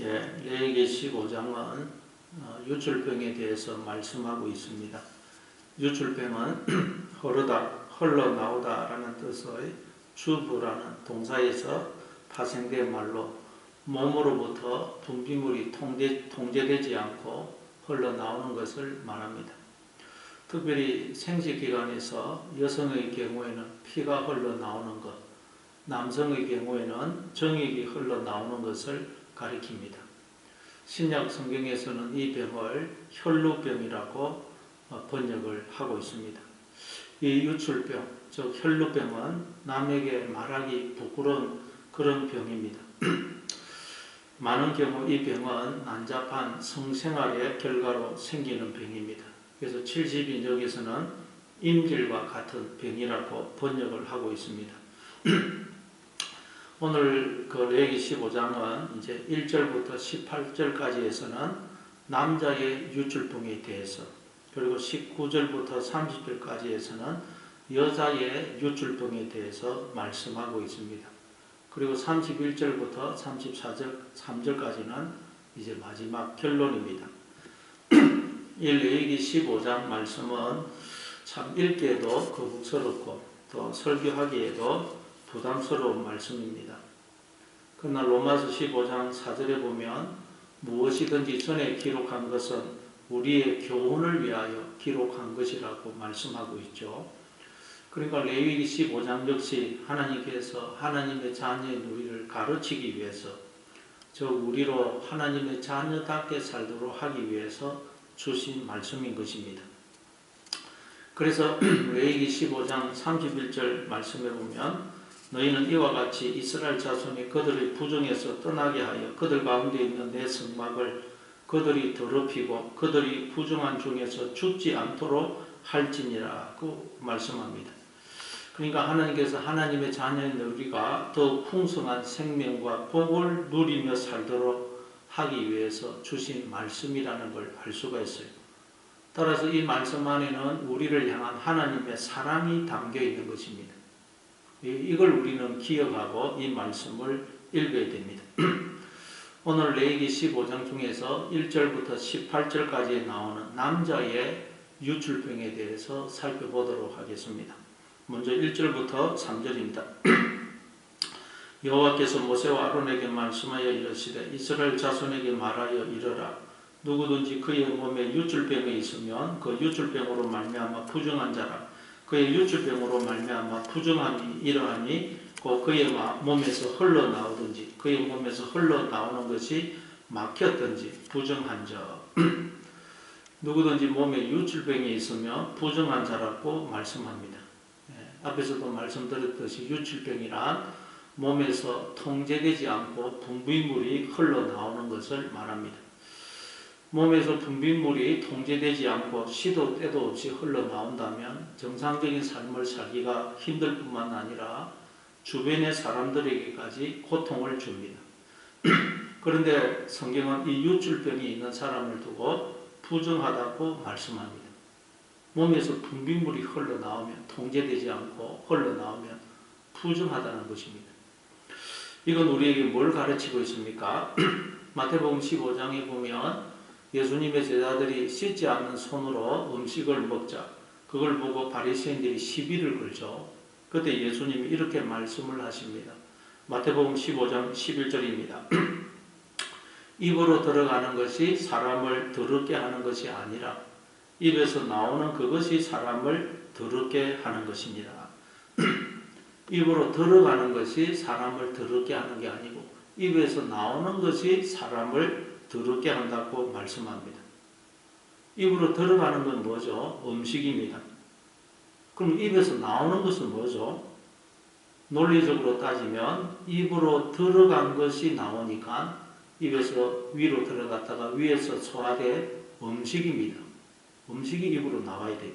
예, 레위기 15장은 유출병에 대해서 말씀하고 있습니다. 유출병은 흘러나오다 라는 뜻의 주부라는 동사에서 파생된 말로 몸으로부터 분비물이 통제되지 않고 흘러나오는 것을 말합니다. 특별히 생식기관에서 여성의 경우에는 피가 흘러나오는 것, 남성의 경우에는 정액이 흘러나오는 것을 가리킵니다. 신약 성경에서는 이 병을 혈루병이라고 번역을 하고 있습니다. 이 유출병, 즉 혈루병은 남에게 말하기 부끄러운 그런 병입니다. 많은 경우 이 병은 난잡한 성생활의 결과로 생기는 병입니다. 그래서 70인역에서는 임질과 같은 병이라고 번역을 하고 있습니다. 오늘 그 레위기 15장은 이제 1절부터 18절까지에서는 남자의 유출병에 대해서, 그리고 19절부터 30절까지에서는 여자의 유출병에 대해서 말씀하고 있습니다. 그리고 31절부터 33절까지는 이제 마지막 결론입니다. 이 레위기 15장 말씀은 참 읽기에도 거북스럽고 또 설교하기에도 부담스러운 말씀입니다. 그러나 로마서 15장 4절에 보면 무엇이든지 전에 기록한 것은 우리의 교훈을 위하여 기록한 것이라고 말씀하고 있죠. 그러니까 레위기 15장 역시 하나님께서 하나님의 자녀인 우리를 가르치기 위해서, 즉 우리로 하나님의 자녀답게 살도록 하기 위해서 주신 말씀인 것입니다. 그래서 레위기 15장 31절 말씀에 보면 너희는 이와 같이 이스라엘 자손이 그들의 부정에서 떠나게 하여 그들 가운데 있는 내 성막을 그들이 더럽히고 그들이 부정한 중에서 죽지 않도록 할지니라고 말씀합니다. 그러니까 하나님께서 하나님의 자녀인 우리가 더 풍성한 생명과 복을 누리며 살도록 하기 위해서 주신 말씀이라는 걸 알 수가 있어요. 따라서 이 말씀 안에는 우리를 향한 하나님의 사랑이 담겨 있는 것입니다. 이걸 우리는 기억하고 이 말씀을 읽어야 됩니다. 오늘 레위기 15장 중에서 1절부터 18절까지 나오는 남자의 유출병에 대해서 살펴보도록 하겠습니다. 먼저 1절부터 3절입니다. 여호와께서 모세와 아론에게 말씀하여 이르시되 이스라엘 자손에게 말하여 이르라. 누구든지 그의 몸에 유출병이 있으면 그 유출병으로 말미암아 부정한 자라. 그의 유출병으로 말미암아 부정함이 이러하니 곧 그의 몸에서 흘러나오든지 그의 몸에서 흘러나오는 것이 막혔든지 부정한 자. 누구든지 몸에 유출병이 있으면 부정한 자라고 말씀합니다. 앞에서도 말씀드렸듯이 유출병이란 몸에서 통제되지 않고 분비물이 흘러나오는 것을 말합니다. 몸에서 분비물이 통제되지 않고 시도 때도 없이 흘러나온다면 정상적인 삶을 살기가 힘들 뿐만 아니라 주변의 사람들에게까지 고통을 줍니다. 그런데 성경은 이 유출병이 있는 사람을 두고 부정하다고 말씀합니다. 몸에서 분비물이 흘러나오면 통제되지 않고 흘러나오면 부정하다는 것입니다. 이건 우리에게 뭘 가르치고 있습니까? 마태복음 15장에 보면 예수님의 제자들이 씻지 않는 손으로 음식을 먹자. 그걸 보고 바리새인들이 시비를 걸죠. 그때 예수님이 이렇게 말씀을 하십니다. 마태복음 15장 11절입니다. 입으로 들어가는 것이 사람을 더럽게 하는 것이 아니라 입에서 나오는 그것이 사람을 더럽게 하는 것입니다. 입으로 들어가는 것이 사람을 더럽게 하는 게 아니고 입에서 나오는 것이 사람을 더럽게 한다고 말씀합니다. 입으로 들어가는 건 뭐죠? 음식입니다. 그럼 입에서 나오는 것은 뭐죠? 논리적으로 따지면 입으로 들어간 것이 나오니까 입에서 위로 들어갔다가 위에서 소화된 음식입니다. 음식이 입으로 나와야 돼요.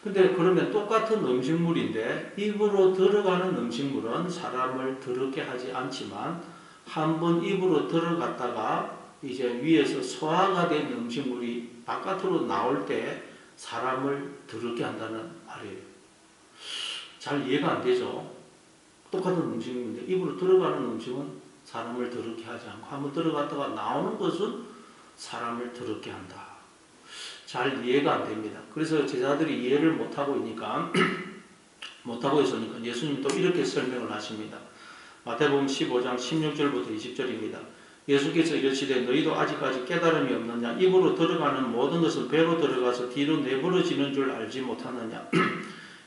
근데 그러면 똑같은 음식물인데 입으로 들어가는 음식물은 사람을 더럽게 하지 않지만 한번 입으로 들어갔다가 이제 위에서 소화가 된 음식물이 바깥으로 나올 때 사람을 더럽게 한다는 말이에요. 잘 이해가 안 되죠? 똑같은 음식인데 입으로 들어가는 음식은 사람을 더럽게 하지 않고 한번 들어갔다가 나오는 것은 사람을 더럽게 한다. 잘 이해가 안 됩니다. 그래서 제자들이 이해를 못하고 있으니까 예수님 또 이렇게 설명을 하십니다. 마태복음 15장 16절부터 20절입니다. 예수께서 이르시되 너희도 아직까지 깨달음이 없느냐? 입으로 들어가는 모든 것은 배로 들어가서 뒤로 내버려지는 줄 알지 못하느냐?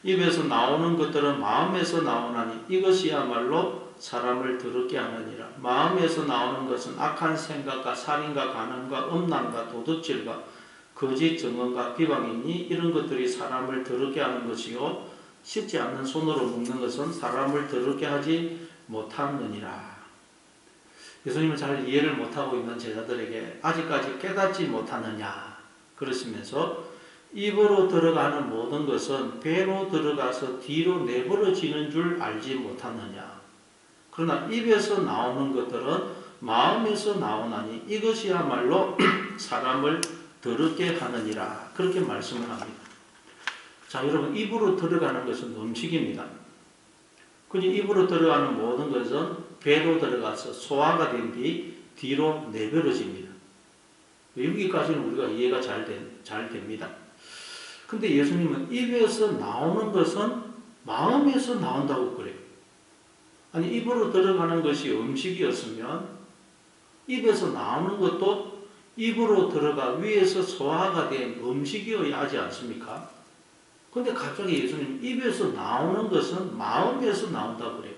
입에서 나오는 것들은 마음에서 나오나니 이것이야말로 사람을 더럽게 하느니라. 마음에서 나오는 것은 악한 생각과 살인과 간음과 음란과 도둑질과 거짓 증언과 비방이니 이런 것들이 사람을 더럽게 하는 것이요 씻지 않는 손으로 먹는 것은 사람을 더럽게 하지 못하느니라. 예수님은 잘 이해를 못하고 있는 제자들에게 아직까지 깨닫지 못하느냐 그러시면서 입으로 들어가는 모든 것은 배로 들어가서 뒤로 내버려지는 줄 알지 못하느냐. 그러나 입에서 나오는 것들은 마음에서 나오나니 이것이야말로 사람을 더럽게 하느니라. 그렇게 말씀을 합니다. 자, 여러분, 입으로 들어가는 것은 음식입니다. 그냥 입으로 들어가는 모든 것은 배로 들어가서 소화가 된 뒤 뒤로 내버려집니다. 여기까지는 우리가 이해가 잘 됩니다. 근데 예수님은 입에서 나오는 것은 마음에서 나온다고 그래요. 아니, 입으로 들어가는 것이 음식이었으면 입에서 나오는 것도 입으로 들어가 위에서 소화가 된 음식이어야 하지 않습니까? 근데 갑자기 예수님 입에서 나오는 것은 마음에서 나온다고 그래요.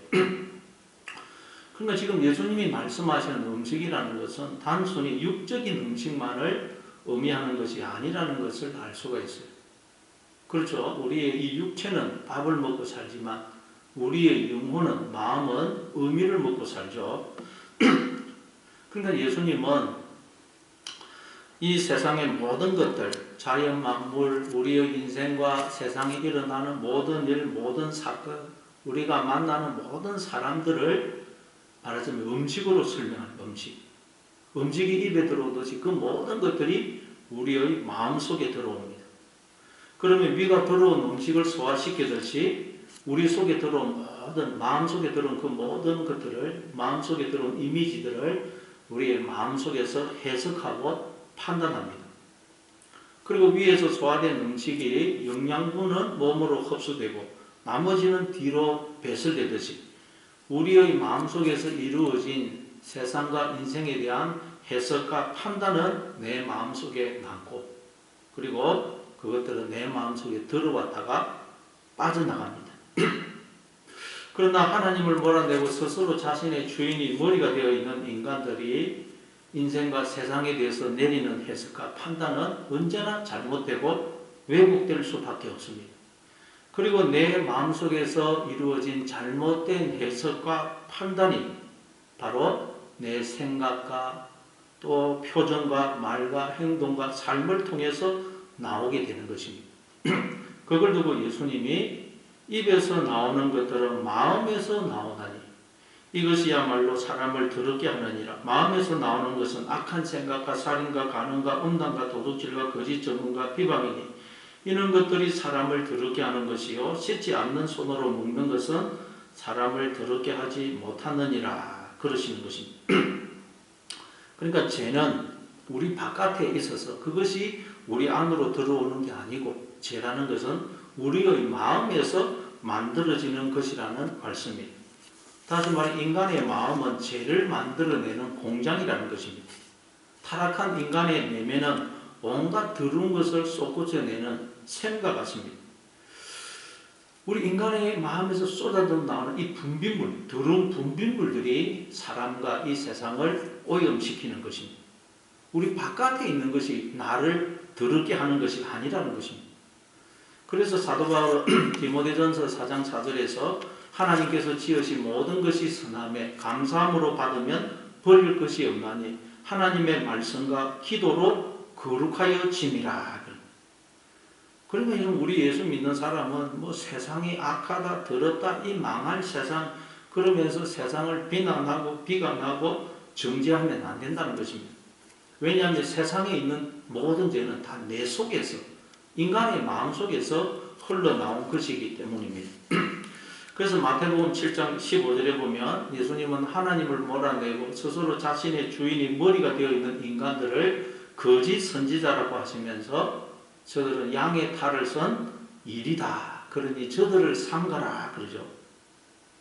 그러니까 지금 예수님이 말씀하시는 음식이라는 것은 단순히 육적인 음식만을 의미하는 것이 아니라는 것을 알 수가 있어요. 그렇죠. 우리의 이 육체는 밥을 먹고 살지만 우리의 영혼은, 마음은 의미를 먹고 살죠. 그러니까 예수님은 이 세상의 모든 것들, 자연 만물, 우리의 인생과 세상에 일어나는 모든 일, 모든 사건, 우리가 만나는 모든 사람들을 말하자면 음식으로 설명하는 음식. 음식이 입에 들어오듯이 그 모든 것들이 우리의 마음속에 들어옵니다. 그러면 위가 들어온 음식을 소화시키듯이 우리 속에 들어온 모든, 마음속에 들어온 그 모든 것들을, 마음속에 들어온 이미지들을 우리의 마음속에서 해석하고 판단합니다. 그리고 위에서 소화된 음식이 영양분은 몸으로 흡수되고 나머지는 뒤로 배설되듯이 우리의 마음속에서 이루어진 세상과 인생에 대한 해석과 판단은 내 마음속에 남고 그리고 그것들은 내 마음속에 들어왔다가 빠져나갑니다. 그러나 하나님을 몰아내고 스스로 자신의 주인이 머리가 되어 있는 인간들이 인생과 세상에 대해서 내리는 해석과 판단은 언제나 잘못되고 왜곡될 수밖에 없습니다. 그리고 내 마음속에서 이루어진 잘못된 해석과 판단이 바로 내 생각과 또 표정과 말과 행동과 삶을 통해서 나오게 되는 것입니다. 그걸 두고 예수님이 입에서 나오는 것들은 마음에서 나오나니 이것이야말로 사람을 더럽게 하느니라. 마음에서 나오는 것은 악한 생각과 살인과 간음과 음란과 도둑질과 거짓 증언과 비방이니 이런 것들이 사람을 더럽게 하는 것이요 씻지 않는 손으로 먹는 것은 사람을 더럽게 하지 못하느니라 그러시는 것입니다. 그러니까 죄는 우리 바깥에 있어서 그것이 우리 안으로 들어오는 게 아니고 죄라는 것은 우리의 마음에서 만들어지는 것이라는 말씀입니다. 다시 말해 인간의 마음은 죄를 만들어내는 공장이라는 것입니다. 타락한 인간의 내면은 온갖 더러운 것을 쏟구쳐내는 샘과 같습니다. 우리 인간의 마음에서 쏟아져 나오는 이 분비물, 더러운 분비물들이 사람과 이 세상을 오염시키는 것입니다. 우리 바깥에 있는 것이 나를 더럽게 하는 것이 아니라는 것입니다. 그래서 사도 바울은 디모데전서 4장 4절에서 하나님께서 지으신 모든 것이 선함에 감사함으로 받으면 버릴 것이 없나니 하나님의 말씀과 기도로 거룩하여 짐이라. 그러면 우리 예수 믿는 사람은 뭐 세상이 악하다, 더럽다, 이 망할 세상 그러면서 세상을 비난하고 비관하고 정죄하면 안 된다는 것입니다. 왜냐하면 세상에 있는 모든 죄는 다 내 속에서 인간의 마음 속에서 흘러나온 것이기 때문입니다. 그래서 마태복음 7장 15절에 보면 예수님은 하나님을 몰아내고 스스로 자신의 주인이 머리가 되어 있는 인간들을 거짓 선지자라고 하시면서 저들은 양의 탈을 쓴 일이다. 그러니 저들을 삼가라 그러죠.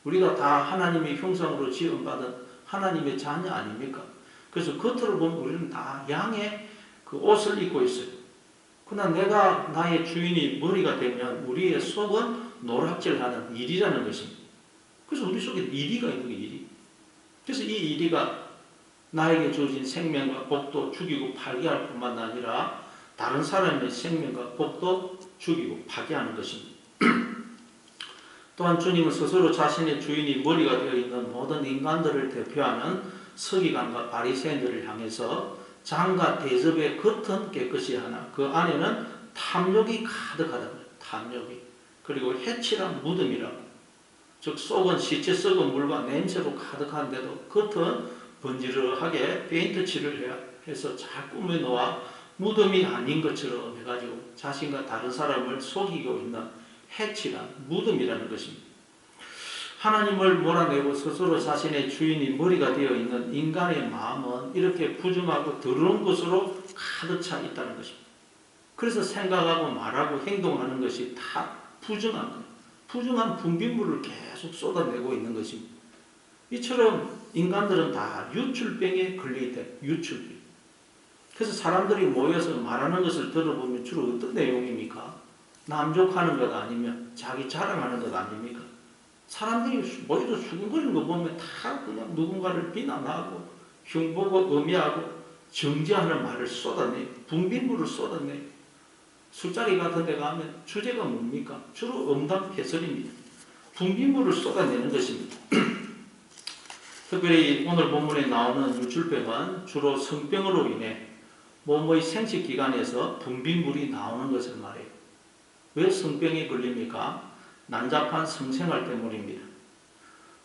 우리가 다 하나님의 형상으로 지음받은 하나님의 자녀 아닙니까? 그래서 겉으로 보면 우리는 다 양의 그 옷을 입고 있어요. 그러나 내가 나의 주인이 머리가 되면 우리의 속은 노략질하는 일이라는 것입니다. 그래서 우리 속에 이리가 있는 게 일이. 그래서 이 이리가 나에게 주어진 생명과 복도 죽이고 파괴할 뿐만 아니라 다른 사람의 생명과 복도 죽이고 파괴하는 것입니다. 또한 주님은 스스로 자신의 주인이 머리가 되어 있는 모든 인간들을 대표하는 서기관과 바리새인들을 향해서 장과 대접의 겉은 깨끗이 하나 그 안에는 탐욕이 가득하다. 탐욕이. 그리고 해칠한 무덤이라고. 즉 속은 시체 썩은 물과 냄새로 가득한데도 겉은 번지르하게 페인트 칠을 해서 잘 꾸며놓아 무덤이 아닌 것처럼 해가지고 자신과 다른 사람을 속이고 있는 해칠한 무덤이라는 것입니다. 하나님을 몰아내고 스스로 자신의 주인이 머리가 되어 있는 인간의 마음은 이렇게 부정하고 더러운 것으로 가득 차 있다는 것입니다. 그래서 생각하고 말하고 행동하는 것이 다 부정한 거예요. 부정한 분비물을 계속 쏟아내고 있는 것입니다. 이처럼 인간들은 다 유출병에 걸려있대. 유출병. 그래서 사람들이 모여서 말하는 것을 들어보면 주로 어떤 내용입니까? 남족하는 것 아니면 자기 자랑하는 것 아닙니까? 사람들이 모여서 수근거리는 거 보면 다 그냥 누군가를 비난하고 흉보고 음해하고 정죄하는 말을 쏟아내. 분비물을 쏟아내. 술자리 같은 데 가면 주제가 뭡니까? 주로 음담패설입니다. 분비물을 쏟아내는 것입니다. 특별히 오늘 본문에 나오는 유출병은 주로 성병으로 인해 몸의 생식기관에서 분비물이 나오는 것을 말해요. 왜 성병에 걸립니까? 난잡한 성생활 때문입니다.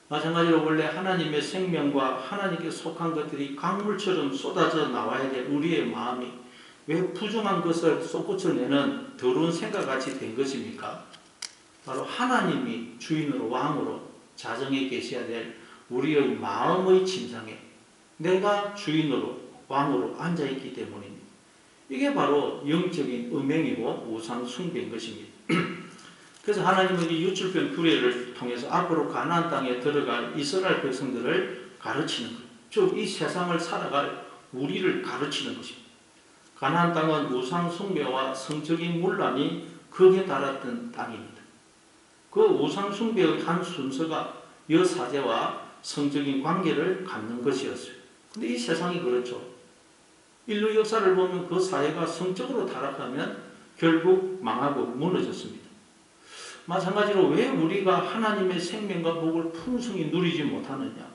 마찬가지로 원래 하나님의 생명과 하나님께 속한 것들이 강물처럼 쏟아져 나와야 될 우리의 마음이 왜 부정한 것을 쏟구쳐내는 더러운 생각같이 된 것입니까? 바로 하나님이 주인으로 왕으로 자정에 계셔야 될 우리의 마음의 침상에 내가 주인으로 왕으로 앉아있기 때문입니다. 이게 바로 영적인 음행이고 우상 숭배인 것입니다. 그래서 하나님은 이 유출병 규례를 통해서 앞으로 가나안 땅에 들어갈 이스라엘 백성들을 가르치는 거예요. 즉 이 세상을 살아갈 우리를 가르치는 것입니다. 가나안 땅은 우상 숭배와 성적인 문란이 극에 달했던 땅입니다. 그 우상 숭배의 한 순서가 여사제와 성적인 관계를 갖는 것이었어요. 근데 이 세상이 그렇죠. 인류 역사를 보면 그 사회가 성적으로 타락하면 결국 망하고 무너졌습니다. 마찬가지로 왜 우리가 하나님의 생명과 복을 풍성히 누리지 못하느냐?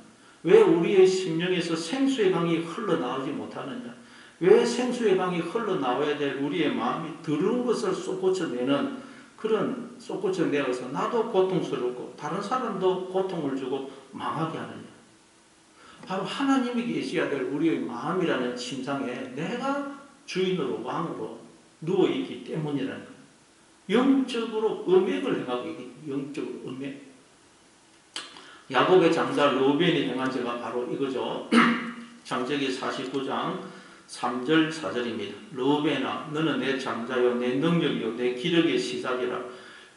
왜 우리의 심령에서 생수의 강이 흘러나오지 못하느냐? 왜 생수의 강이 흘러나와야 될 우리의 마음이 더러운 것을 쏟구쳐내는 그런 쏟구쳐내어서 나도 고통스럽고 다른 사람도 고통을 주고 망하게 하느냐? 바로 하나님이 계셔야 될 우리의 마음이라는 침상에 내가 주인으로 왕으로 누워있기 때문이라는 거예요. 영적으로 음행을 행하고 있기 영적으로 음행. 야곱의 장자 르우벤이 행한 죄가 바로 이거죠. 창세기 49장 3절 4절입니다. 르우벤아 너는 내 장자요 내 능력이요 내 기력의 시작이라.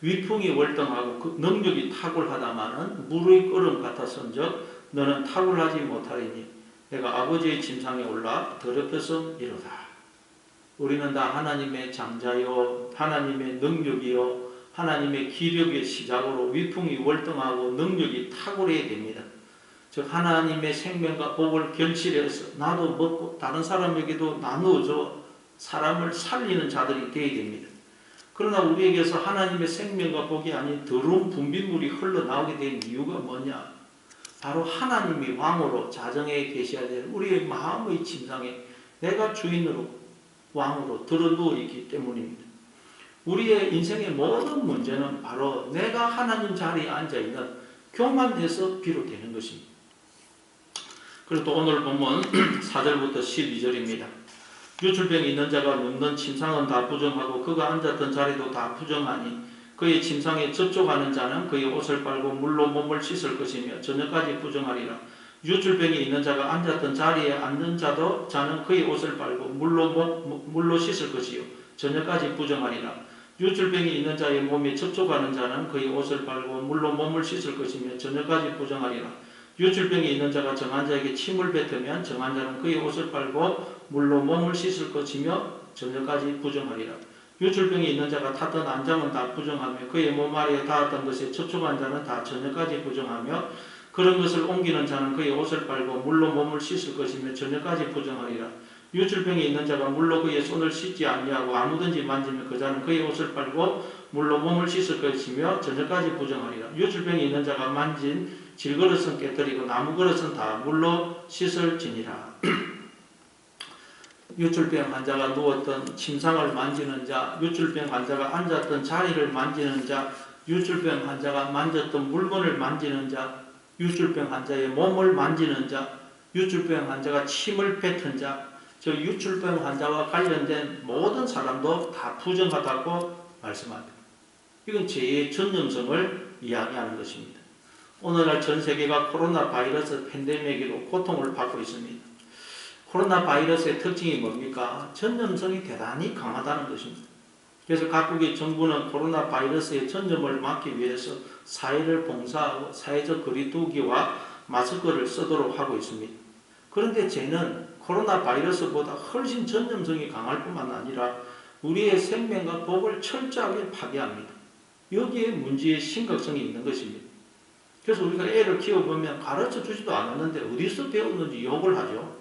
위풍이 월등하고 그 능력이 탁월하다마는 물의 끓음 같았은즉 너는 탁월하지 못하리니 내가 아버지의 침상에 올라 더럽혀서 이르다. 우리는 다 하나님의 장자요 하나님의 능력이요 하나님의 기력의 시작으로 위풍이 월등하고 능력이 탁월해야 됩니다. 즉 하나님의 생명과 복을 결실해서 나도 먹고 다른 사람에게도 나누어줘 사람을 살리는 자들이 되어야 됩니다. 그러나 우리에게서 하나님의 생명과 복이 아닌 더러운 분비물이 흘러나오게 된 이유가 뭐냐? 바로 하나님이 왕으로 자정에 계셔야 될 우리의 마음의 침상에 내가 주인으로 왕으로 들어누워 있기 때문입니다. 우리의 인생의 모든 문제는 바로 내가 하나님 자리에 앉아있는 교만에서 비롯되는 것입니다. 그리고 또 오늘 본문 4절부터 12절입니다. 유출병이 있는 자가 눕는 침상은 다 부정하고 그가 앉았던 자리도 다 부정하니 그의 침상에 접촉하는 자는 그의 옷을 빨고 물로 몸을 씻을 것이며 저녁까지 부정하리라. 유출병이 있는 자가 앉았던 자리에 앉는 자는 그의 옷을 빨고 물로 씻을 것이요 저녁까지 부정하리라. 유출병이 있는 자의 몸에 접촉하는 자는 그의 옷을 빨고 물로 몸을 씻을 것이며 저녁까지 부정하리라. 유출병이 있는 자가 정한 자에게 침을 뱉으면 정한 자는 그의 옷을 빨고 물로 몸을 씻을 것이며 저녁까지 부정하리라. 유출병이 있는 자가 탔던 안장은 다 부정하며 그의 몸 아래에 닿았던 것에 접촉한 자는 다 저녁까지 부정하며 그런 것을 옮기는 자는 그의 옷을 빨고 물로 몸을 씻을 것이며 저녁까지 부정하리라. 유출병이 있는 자가 물로 그의 손을 씻지 아니하고 아무든지 만지면 그 자는 그의 옷을 빨고 물로 몸을 씻을 것이며 저녁까지 부정하리라. 유출병이 있는 자가 만진 질그릇은 깨뜨리고 나무 그릇은 다 물로 씻을지니라. 유출병 환자가 누웠던 침상을 만지는 자, 유출병 환자가 앉았던 자리를 만지는 자, 유출병 환자가 만졌던 물건을 만지는 자, 유출병 환자의 몸을 만지는 자, 유출병 환자가 침을 뱉은 자, 저 유출병 환자와 관련된 모든 사람도 다 부정하다고 말씀합니다. 이건 죄의 전념성을 이야기하는 것입니다. 오늘날 전 세계가 코로나 바이러스 팬데믹으로 고통을 받고 있습니다. 코로나 바이러스의 특징이 뭡니까? 전염성이 대단히 강하다는 것입니다. 그래서 각국의 정부는 코로나 바이러스의 전염을 막기 위해서 사회를 봉사하고 사회적 거리두기와 마스크를 쓰도록 하고 있습니다. 그런데 죄는 코로나 바이러스보다 훨씬 전염성이 강할 뿐만 아니라 우리의 생명과 복을 철저하게 파괴합니다. 여기에 문제의 심각성이 있는 것입니다. 그래서 우리가 애를 키워보면 가르쳐 주지도 않았는데 어디서 배웠는지 욕을 하죠.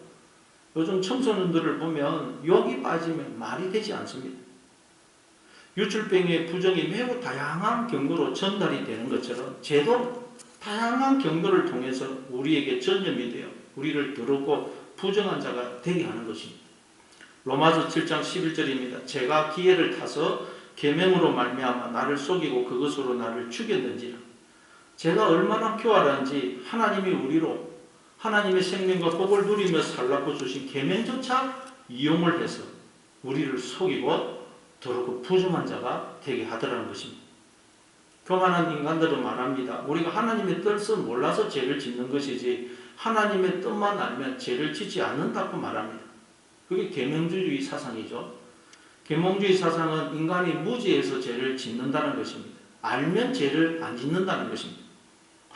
요즘 청소년들을 보면 욕이 빠지면 말이 되지 않습니다. 유출병의 부정이 매우 다양한 경로로 전달이 되는 것처럼 죄도 다양한 경로를 통해서 우리에게 전염이 되어 우리를 더럽고 부정한 자가 되게 하는 것입니다. 로마서 7장 11절입니다. 제가 기회를 타서 계명으로 말미암아 나를 속이고 그것으로 나를 죽였는지라. 제가 얼마나 교활한지 하나님이 우리로 하나님의 생명과 복을 누리며 살라고 주신 계명조차 이용을 해서 우리를 속이고 더럽고 부정한 자가 되게 하더라는 것입니다. 교만한 인간들은 말합니다. 우리가 하나님의 뜻을 몰라서 죄를 짓는 것이지 하나님의 뜻만 알면 죄를 짓지 않는다고 말합니다. 그게 계명주의 사상이죠. 계명주의 사상은 인간이 무지해서 죄를 짓는다는 것입니다. 알면 죄를 안 짓는다는 것입니다.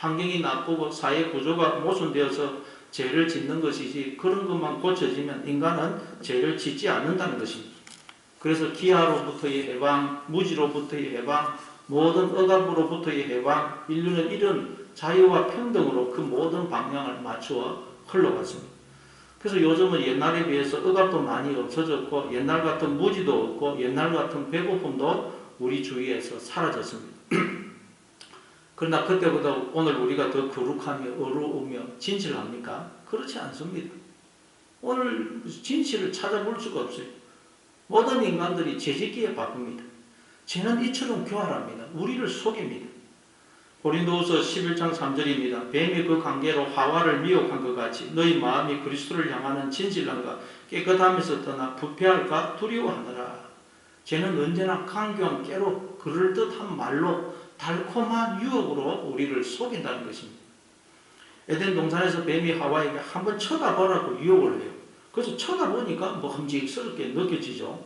환경이 나쁘고 사회 구조가 모순되어서 죄를 짓는 것이지 그런 것만 고쳐지면 인간은 죄를 짓지 않는다는 것입니다. 그래서 기아로부터의 해방, 무지로부터의 해방, 모든 억압으로부터의 해방, 인류는 이런 자유와 평등으로 그 모든 방향을 맞추어 흘러갔습니다. 그래서 요즘은 옛날에 비해서 억압도 많이 없어졌고 옛날 같은 무지도 없고 옛날 같은 배고픔도 우리 주위에서 사라졌습니다. 그러나 그때보다 오늘 우리가 더 거룩하며 어루우며 진실합니까? 그렇지 않습니다. 오늘 진실을 찾아볼 수가 없어요. 모든 인간들이 죄짓기에 바쁩니다. 죄는 이처럼 교활합니다. 우리를 속입니다. 고린도후서 11장 3절입니다. 뱀이 그 관계로 하와를 미혹한 것 같이 너희 마음이 그리스도를 향하는 진실함과 깨끗함에서 떠나 부패할까 두려워하느라. 죄는 언제나 강교한 깨로 그럴듯한 말로 달콤한 유혹으로 우리를 속인다는 것입니다. 에덴 동산에서 뱀이 하와에게 한번 쳐다보라고 유혹을 해요. 그래서 쳐다보니까 먹음직스럽게 느껴지죠.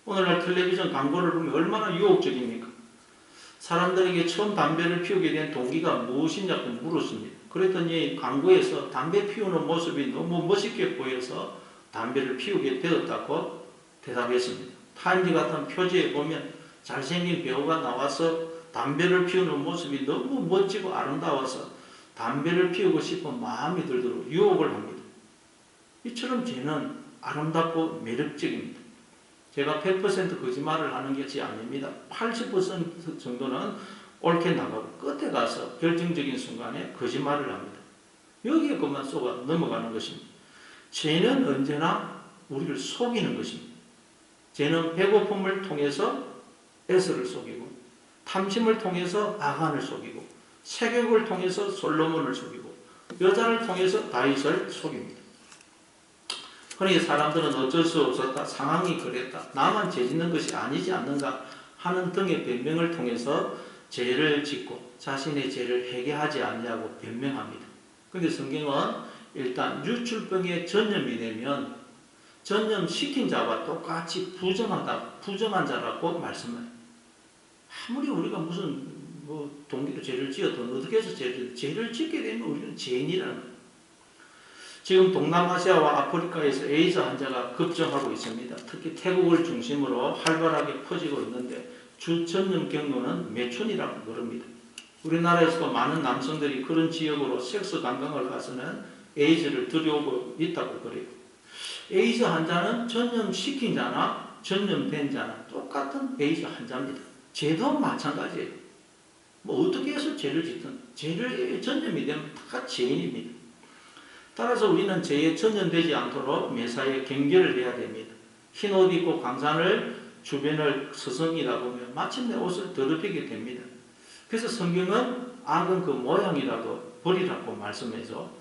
오늘날 텔레비전 광고를 보면 얼마나 유혹적입니까? 사람들에게 처음 담배를 피우게 된 동기가 무엇이냐고 물었습니다. 그랬더니 광고에서 담배 피우는 모습이 너무 멋있게 보여서 담배를 피우게 되었다고 대답했습니다. 타임지 같은 표지에 보면 잘생긴 배우가 나와서 담배를 피우는 모습이 너무 멋지고 아름다워서 담배를 피우고 싶은 마음이 들도록 유혹을 합니다. 이처럼 죄는 아름답고 매력적입니다. 제가 100% 거짓말을 하는 것이 아닙니다. 80% 정도는 옳게 나가고 끝에 가서 결정적인 순간에 거짓말을 합니다. 여기에 그만 속아 넘어가는 것입니다. 죄는 언제나 우리를 속이는 것입니다. 죄는 배고픔을 통해서 에서를 속이고 탐심을 통해서 아간을 속이고 세격을 통해서 솔로몬을 속이고 여자를 통해서 다윗을 속입니다. 그러니 사람들은 어쩔 수 없었다. 상황이 그랬다. 나만 죄 짓는 것이 아니지 않는가 하는 등의 변명을 통해서 죄를 짓고 자신의 죄를 회개하지 않냐고 변명합니다. 그런데 성경은 일단 유출병에 전염이 되면 전염시킨 자와 똑같이 부정한 자라고 말씀해요. 아무리 우리가 무슨 동기로 죄를 지어도 어떻게 해서 죄를 짓게 되면 우리는 죄인이라는 거예요. 지금 동남아시아와 아프리카에서 에이즈 환자가 급증하고 있습니다. 특히 태국을 중심으로 활발하게 퍼지고 있는데 주 전염 경로는 매춘이라고 부릅니다. 우리나라에서도 많은 남성들이 그런 지역으로 섹스 관광을 가서는 에이즈를 들여오고 있다고 그래요. 에이즈 환자는 전염시킨 자나 전염된 자나 똑같은 에이즈 환자입니다. 죄도 마찬가지예요. 어떻게 해서 죄를 짓든 죄를 전염이 되면 다 죄인입니다. 따라서 우리는 죄에 전염되지 않도록 매사에 경계를 해야 됩니다. 흰 옷 입고 광산을 주변을 서성이다 보면 마침내 옷을 더럽히게 됩니다. 그래서 성경은 악은 그 모양이라도 버리라고 말씀해서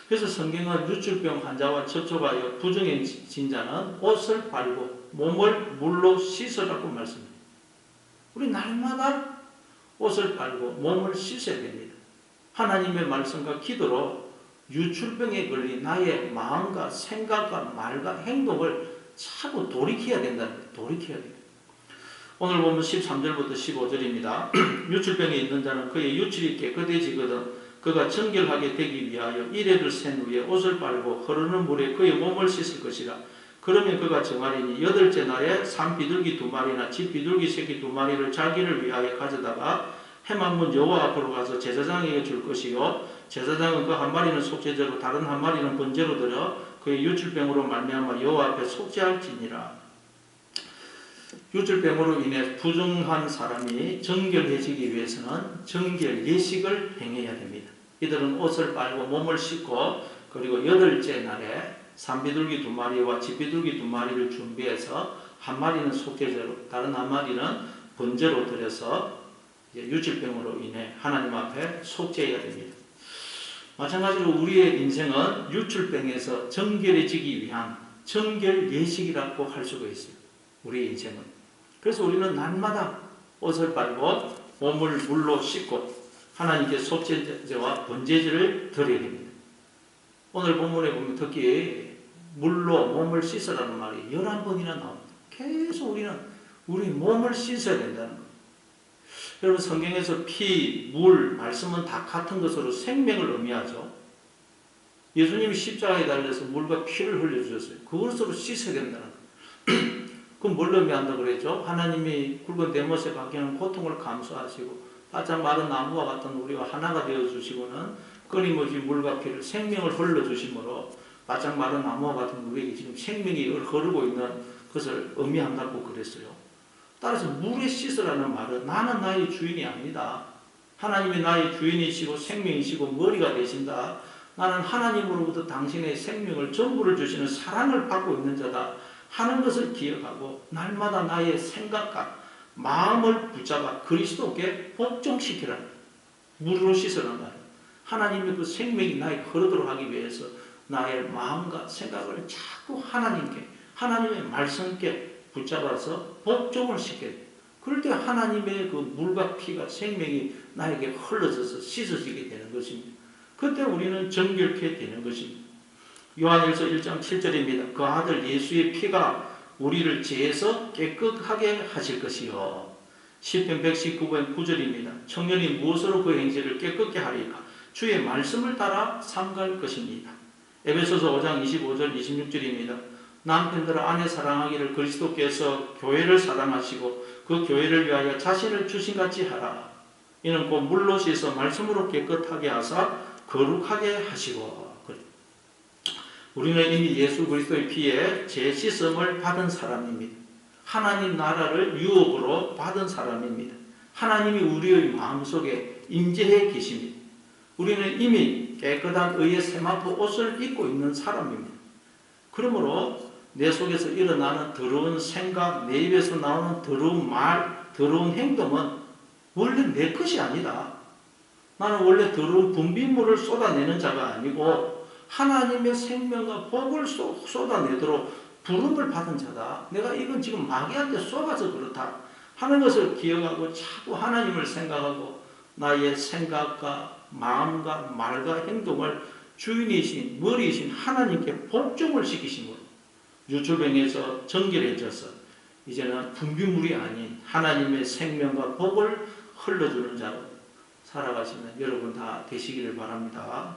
그래서 성경은 유출병 환자와 접촉하여 부정해진 자는 옷을 빨고 몸을 물로 씻으라고 말씀해요. 우리 날마다 옷을 빨고 몸을 씻어야 됩니다. 하나님의 말씀과 기도로 유출병에 걸린 나의 마음과 생각과 말과 행동을 자꾸 돌이켜야 된다는 거예요. 돌이켜야 돼요. 오늘 보면 13절부터 15절입니다. 유출병에 있는 자는 그의 유출이 깨끗해지거든 그가 정결하게 되기 위하여 이레를 센 후에 옷을 빨고 흐르는 물에 그의 몸을 씻을 것이라. 그러면 그가 정하리니 여덟째 날에 산 비둘기 2마리나 집 비둘기 새끼 2마리를 자기를 위하여 가져다가 해만문 여호와 앞으로 가서 제사장에게 줄 것이요 제사장은 그 한 마리는 속죄제로 다른 한 마리는 번제로 드려 그의 유출병으로 말미암아 여호와 앞에 속죄할지니라. 유출병으로 인해 부정한 사람이 정결해지기 위해서는 정결 예식을 행해야 됩니다. 이들은 옷을 빨고 몸을 씻고 그리고 8째 날에 산비둘기 2마리와 집비둘기 2마리를 준비해서 한 마리는 속죄제로 다른 한 마리는 번제로 드려서 유출병으로 인해 하나님 앞에 속죄해야 됩니다. 마찬가지로 우리의 인생은 유출병에서 정결해지기 위한 정결 예식이라고 할 수가 있어요. 우리의 인생은. 그래서 우리는 날마다 옷을 빨고 몸을 물로 씻고 하나님께 속죄제와 번제제를 드려야 됩니다. 오늘 본문에 보면 특히 물로 몸을 씻으라는 말이 11번이나 나옵니다. 계속 우리는 우리 몸을 씻어야 된다는 거예요. 여러분 성경에서 피, 물, 말씀은 다 같은 것으로 생명을 의미하죠. 예수님이 십자가에 달려서 물과 피를 흘려주셨어요. 그것으로 씻어야 된다는 거예요. 그럼 뭘 의미한다고 그랬죠? 하나님이 굵은 대못에 박히는 고통을 감수하시고 바짝 마른 나무와 같은 우리와 하나가 되어주시고는 끊임없이 물과 피를 생명을 흘려주심으로 바짝 마른 나무와 같은 우리에게 지금 생명이 흐르고 있는 것을 의미한다고 그랬어요. 따라서 물에 씻으라는 말은 나는 나의 주인이 아니다. 하나님이 나의 주인이시고 생명이시고 머리가 되신다. 나는 하나님으로부터 당신의 생명을 전부를 주시는 사랑을 받고 있는 자다 하는 것을 기억하고 날마다 나의 생각과 마음을 붙잡아 그리스도께 복종시키라. 물로 씻으라는 말. 하나님의 그 생명이 나에게 흐르도록 하기 위해서 나의 마음과 생각을 자꾸 하나님께 하나님의 말씀께 붙잡아서 복종을 시켜야 돼요. 그럴 때 하나님의 그 물과 피가 생명이 나에게 흘러져서 씻어지게 되는 것입니다. 그때 우리는 정결케 되는 것입니다. 요한일서 1장 7절입니다. 그 아들 예수의 피가 우리를 죄에서 깨끗하게 하실 것이요. 시편 119편 9절입니다. 청년이 무엇으로 그 행실을 깨끗게 하리까? 주의 말씀을 따라 삼갈 것입니다. 에베소서 5장 25절 26절입니다. 남편들아 아내 사랑하기를 그리스도께서 교회를 사랑하시고 그 교회를 위하여 자신을 주신같이 하라. 이는 곧 물로 씻어 말씀으로 깨끗하게 하사 거룩하게 하시고. 우리는 이미 예수 그리스도의 피에 제 씻음을 받은 사람입니다. 하나님 나라를 유업으로 받은 사람입니다. 하나님이 우리의 마음속에 임재해 계십니다. 우리는 이미 깨끗한 의의 세마포 옷을 입고 있는 사람입니다. 그러므로 내 속에서 일어나는 더러운 생각, 내 입에서 나오는 더러운 말, 더러운 행동은 원래 내 것이 아니다. 나는 원래 더러운 분비물을 쏟아내는 자가 아니고 하나님의 생명과 복을 쏟아내도록 부름을 받은 자다. 내가 이건 지금 마귀한테 쏘아서 그렇다. 하는 것을 기억하고 자꾸 하나님을 생각하고 나의 생각과 마음과 말과 행동을 주인이신 머리이신 하나님께 복종을 시키심으로 유출병에서 정결해져서 이제는 분비물이 아닌 하나님의 생명과 복을 흘러주는 자로 살아가시는 여러분 다 되시기를 바랍니다.